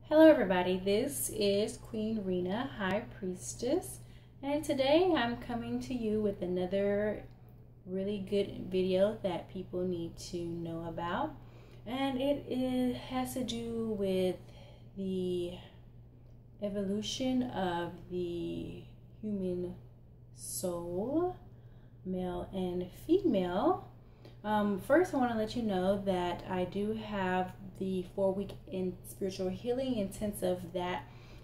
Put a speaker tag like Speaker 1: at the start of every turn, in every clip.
Speaker 1: Hello everybody, this is Queen Rena, High Priestess, and today I'm coming to you with another really good video that people need to know about, and it has to do with the evolution of the human soul, male and female. First, I want to let you know that I do have the 4-week in spiritual healing intensive that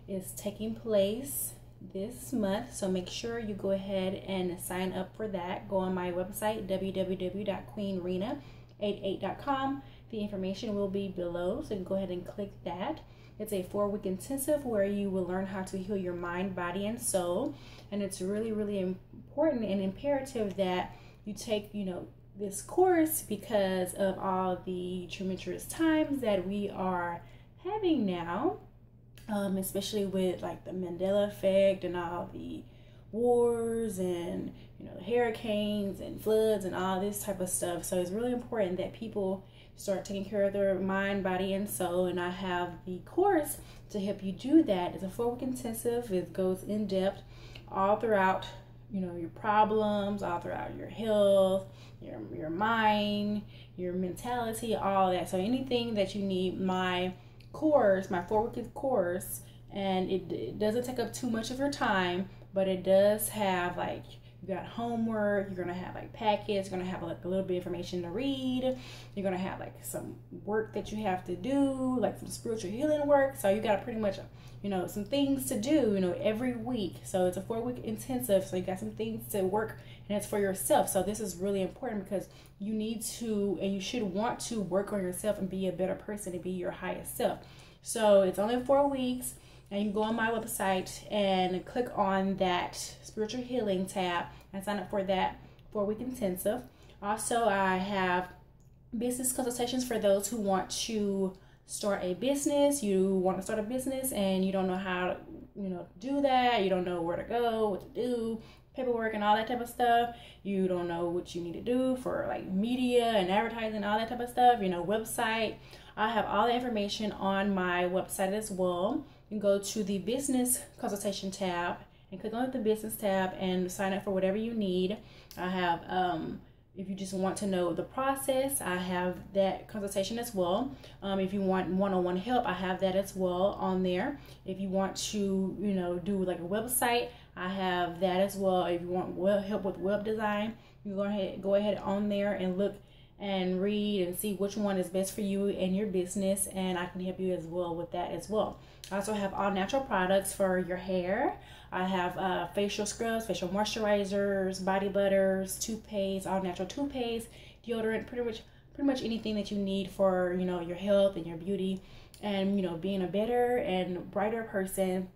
Speaker 1: is taking place this month. So make sure you go ahead and sign up for that. Go on my website, www.queenrena88.com. The information will be below, so you can go ahead and click that. It's a 4-week intensive where you will learn how to heal your mind, body, and soul. And it's really, really important and imperative that you take, this course because of all the tumultuous times that we are having now, especially with like the Mandela effect and all the wars and hurricanes and floods and all this type of stuff. So it's really important that people start taking care of their mind, body, and soul. And I have the course to help you do that. It's a 4-week intensive. It goes in depth all throughout your problems, all throughout your health, your mind, your mentality, all that. So anything that you need, my course, my 4-week course, and it doesn't take up too much of your time, but it does have you got homework, you're gonna have packets, you're gonna have a little bit of information to read, you're gonna have some work that you have to do, some spiritual healing work. So you got pretty much some things to do every week. So it's a 4-week intensive, so you got some things to work, and it's for yourself. So this is really important because you need to, and you should want to work on yourself and be a better person and be your highest self. So it's only 4 weeks. And you can go on my website and click on that spiritual healing tab and sign up for that 4-week intensive. Also, I have business consultations for those who want to start a business. You want to start a business and you don't know how to do that. You don't know where to go, what to do, paperwork and all that type of stuff. You don't know what you need to do for media and advertising, all that type of stuff, website. I have all the information on my website as well. You can go to the business consultation tab and click on the business tab and sign up for whatever you need. I have, if you just want to know the process, I have that consultation as well. If you want one-on-one help, I have that as well on there. If you want to, do a website, I have that as well. If you want help with web design, you go ahead on there and look and read and see which one is best for you and your business, and I can help you as well with that as well. I also have all natural products for your hair. I have facial scrubs, facial moisturizers, body butters, toothpaste, all natural toothpaste, deodorant, pretty much anything that you need for your health and your beauty, and being a better and brighter person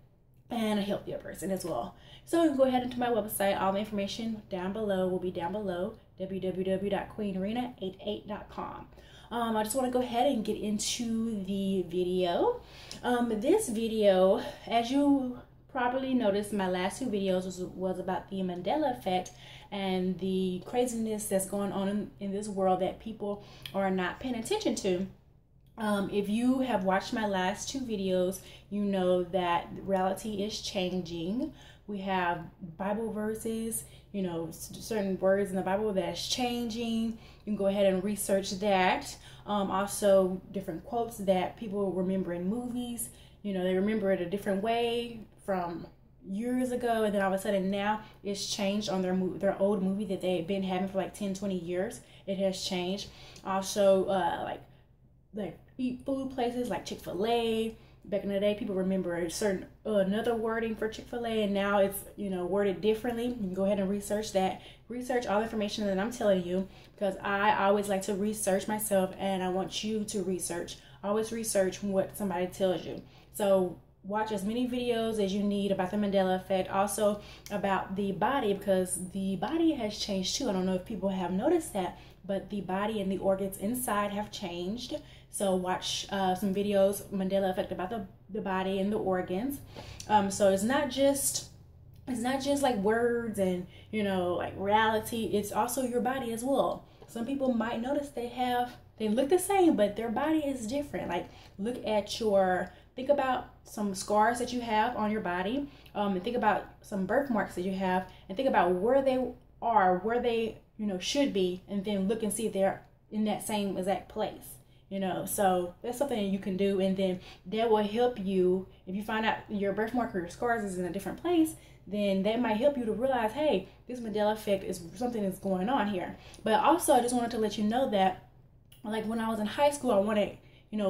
Speaker 1: and a healthier person as well. So you can go ahead into my website. All the information down below will be down below, www.queenrena88.com. I just want to go ahead and get into the video. This video, as you probably noticed, my last 2 videos was about the Mandela effect and the craziness that's going on in this world that people are not paying attention to. If you have watched my last 2 videos, you know that reality is changing. We have Bible verses, certain words in the Bible that's changing. You can go ahead and research that. Also, different quotes that people remember in movies. They remember it a different way from years ago, and then all of a sudden now it's changed on their old movie that they've been having for 10-20 years. It has changed. Also, eat food places like Chick-fil-A. Back in the day, people remember a certain another wording for Chick-fil-A, and now it's worded differently. You can go ahead and research that. Research all the information that I'm telling you, because I always like to research myself, and I want you to research. Always research what somebody tells you. So watch as many videos as you need about the Mandela effect, also about the body, because the body has changed too. I don't know if people have noticed that, but the body and the organs inside have changed. So watch some videos, Mandela effect, about the body and the organs. So it's not just words and reality. It's also your body as well. Some people might notice they look the same, but their body is different. Look at your think about some scars that you have on your body, and think about some birthmarks that you have, and think about where they are, where they, should be, and then look and see if they're in that same exact place. So that's something you can do, and then that will help you. If you find out your birthmark or your scars is in a different place, then that might help you to realize, hey, this Mandela effect is something that's going on here. But also, I just wanted to let you know that, like, when I was in high school, I wanted,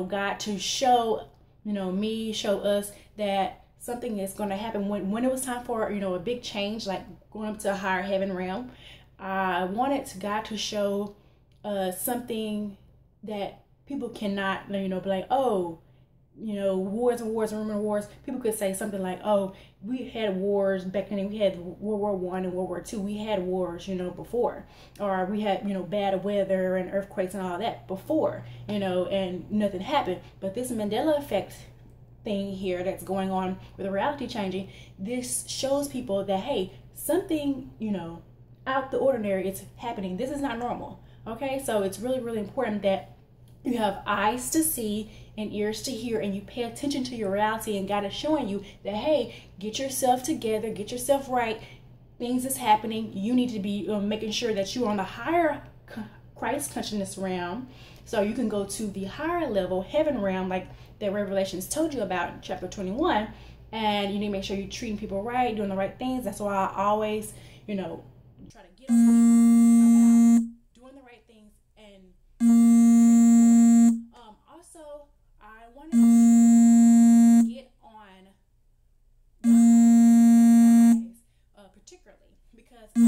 Speaker 1: God to show, show us that something is going to happen when it was time for, a big change, like going up to a higher heaven realm. I wanted God to show something that people cannot, be like, oh, wars and wars and rumor wars. People could say something like, oh, we had wars back then. We had World War I and World War II. We had wars, before. Or we had, bad weather and earthquakes and all that before, and nothing happened. But this Mandela effect thing here that's going on with the reality changing, this shows people that, hey, something, out the ordinary is happening. This is not normal. Okay, so it's really, really important that you have eyes to see and ears to hear, and you pay attention to your reality, and God is showing you that, hey, get yourself together, get yourself right. Things is happening. You need to be making sure that you're on the higher Christ consciousness realm, so you can go to the higher level heaven realm, like that Revelations told you about in chapter 21. And you need to make sure you're treating people right, doing the right things. That's why I always, try to get on about doing the right things and also, I wanted to get on guys, particularly because I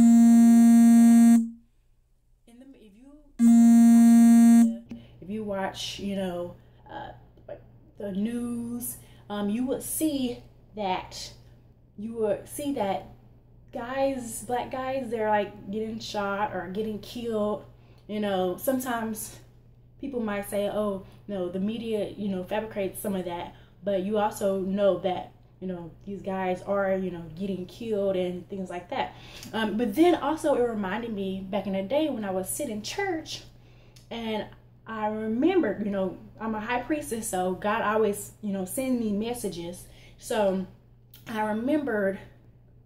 Speaker 1: know if you watch, like the news, you would see that guys, black guys, they're like getting shot or getting killed. Sometimes people might say, oh, no, the media, fabricates some of that. But you also know that, these guys are, getting killed and things like that. But then also it reminded me back in the day when I was sitting in church, and I remembered, I'm a high priestess, so God always, send me messages. So I remembered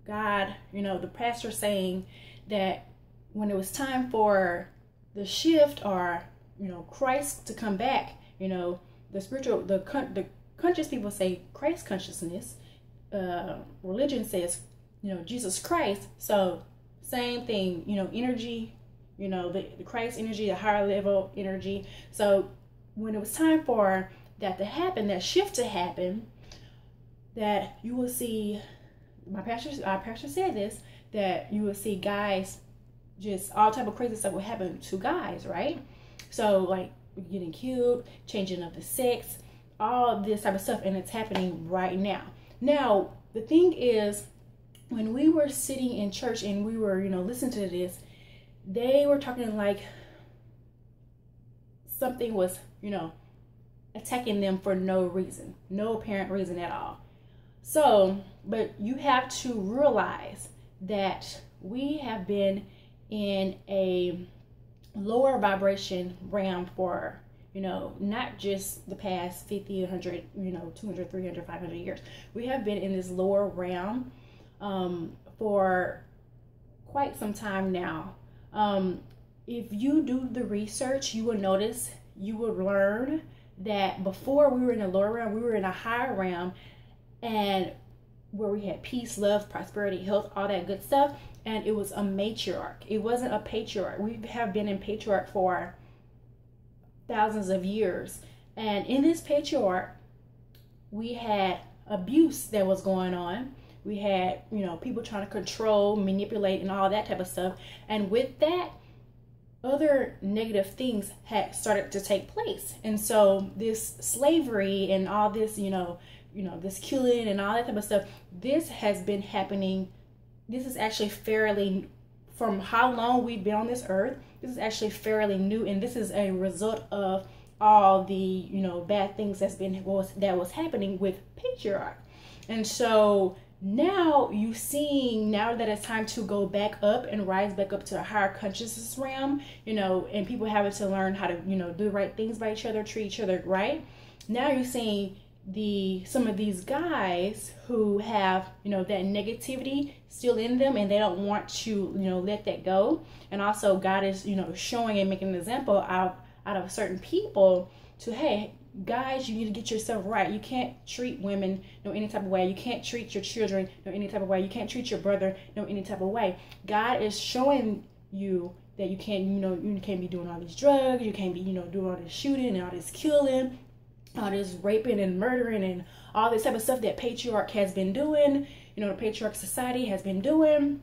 Speaker 1: God, the pastor saying that when it was time for the shift, or Christ to come back, the conscious people say Christ consciousness, religion says Jesus Christ. So same thing, energy, the Christ energy, the higher level energy. So when it was time for that to happen, that shift to happen, that you will see, our pastor said this, that you will see guys, just all type of crazy stuff will happen to guys, right? So like getting killed, changing of the sex, all this type of stuff, and it's happening right now. Now, the thing is, when we were sitting in church and we were, listening to this, they were talking like something was, attacking them for no reason, no apparent reason at all. So, but you have to realize that we have been in a lower vibration realm for, not just the past 50, 100, 200, 300, 500 years. We have been in this lower realm for quite some time now. If you do the research, you will notice, you will learn that before we were in a lower realm, we were in a higher realm, and where we had peace, love, prosperity, health, all that good stuff. And it was a matriarch. It wasn't a patriarch. We have been in patriarch for thousands of years. And in this patriarch, we had abuse that was going on. We had, people trying to control, manipulate, and all that type of stuff. And with that, other negative things had started to take place. And so this slavery and all this, this killing and all that type of stuff, this has been happening. This is actually fairly, from how long we've been on this earth, this is actually fairly new, and this is a result of all the bad things that was happening with patriarch. And so now you seeing, now that it's time to go back up and rise back up to a higher consciousness realm, and people having to learn how to do the right things by each other, treat each other right. Now you're seeing some of these guys who have, you know, that negativity still in them, and they don't want to, you know, let that go. And also God is, you know, showing and making an example out of certain people to, hey, guys, you need to get yourself right. You can't treat women no any type of way. You can't treat your children no any type of way. You can't treat your brother no any type of way. God is showing you that you can't, you know, you can't be doing all these drugs. You can't be, you know, doing all this shooting and all this killing, all this raping and murdering and all this type of stuff that patriarch has been doing. You know, the patriarch society has been doing.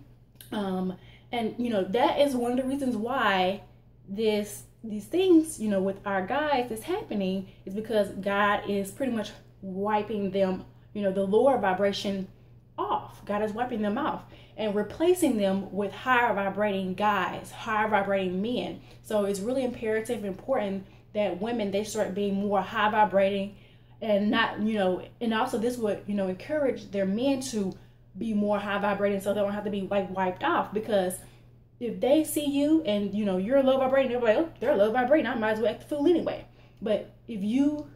Speaker 1: And, you know, that is one of the reasons why these things, you know, with our guys that's happening, is because God is pretty much wiping them, you know, the lower vibration off. God is wiping them off and replacing them with higher vibrating guys, higher vibrating men. So it's really imperative, important that women, they start being more high vibrating, and not, you know, and also this would, you know, encourage their men to be more high vibrating, so they don't have to be like wiped off. Because if they see you and, you know, you're low vibrating, they're like, oh, they're low vibrating, I might as well act the fool anyway. But if you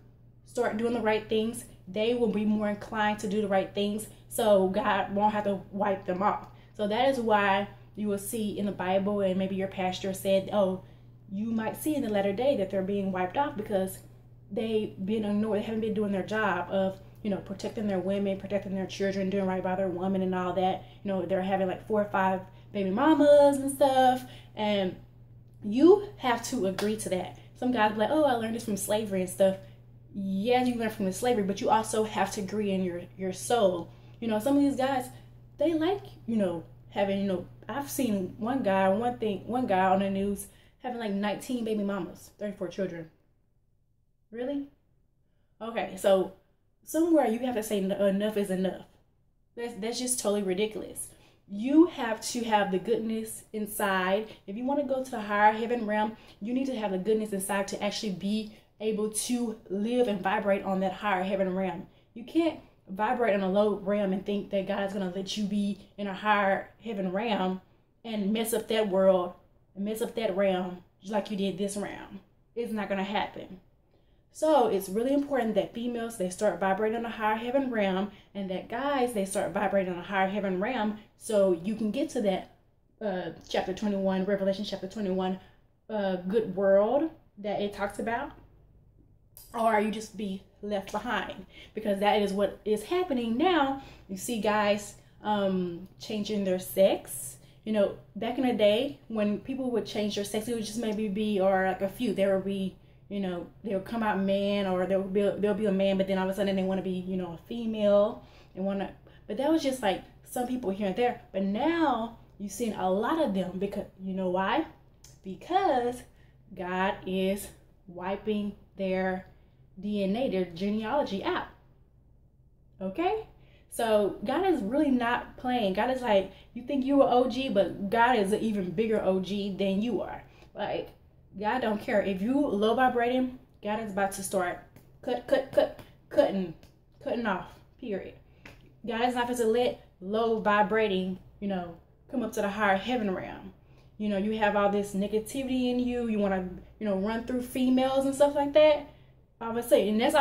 Speaker 1: start doing the right things, they will be more inclined to do the right things, so God won't have to wipe them off. So that is why you will see in the Bible, and maybe your pastor said, oh, you might see in the latter day that they're being wiped off because they've been ignored. They haven't been doing their job of, you know, protecting their women, protecting their children, doing right by their woman and all that. You know, they're having like 4 or 5 baby mamas and stuff. And you have to agree to that. Some guys be like, oh, I learned this from slavery and stuff. Yeah, you learn from the slavery, but you also have to agree in your soul. You know, some of these guys, they like, you know, having, you know, I've seen one guy on the news having like 19 baby mamas, 34 children. Really? Okay, so somewhere you have to say enough is enough. That's just totally ridiculous. You have to have the goodness inside. If you want to go to the higher heaven realm, you need to have the goodness inside to actually be able to live and vibrate on that higher heaven realm. You can't vibrate on a low realm and think that God's going to let you be in a higher heaven realm and mess up that world and mess up that realm just like you did this realm. It's not going to happen. So it's really important that females, they start vibrating on a higher heaven realm, and that guys, they start vibrating on a higher heaven realm, so you can get to that chapter 21, Revelation chapter 21, good world that it talks about, or you just be left behind, because that is what is happening now. You see guys changing their sex. You know, back in the day when people would change their sex, it would just maybe be, or like a few, there would be, you know, they'll come out man, or they'll be a man, but then all of a sudden they want to be, you know, a female. They want to, but that was just like some people here and there. But now you've seen a lot of them, because, you know why? Because God is wiping their DNA, their genealogy out. Okay? So God is really not playing. God is like, you think you're an OG, but God is an even bigger OG than you are. Like, God don't care. If you low vibrating, God is about to start cutting off, period. God is not going to let low vibrating, you know, come up to the higher heaven realm. You know, you have all this negativity in you. You want to, you know, run through females and stuff like that. I would say, and that's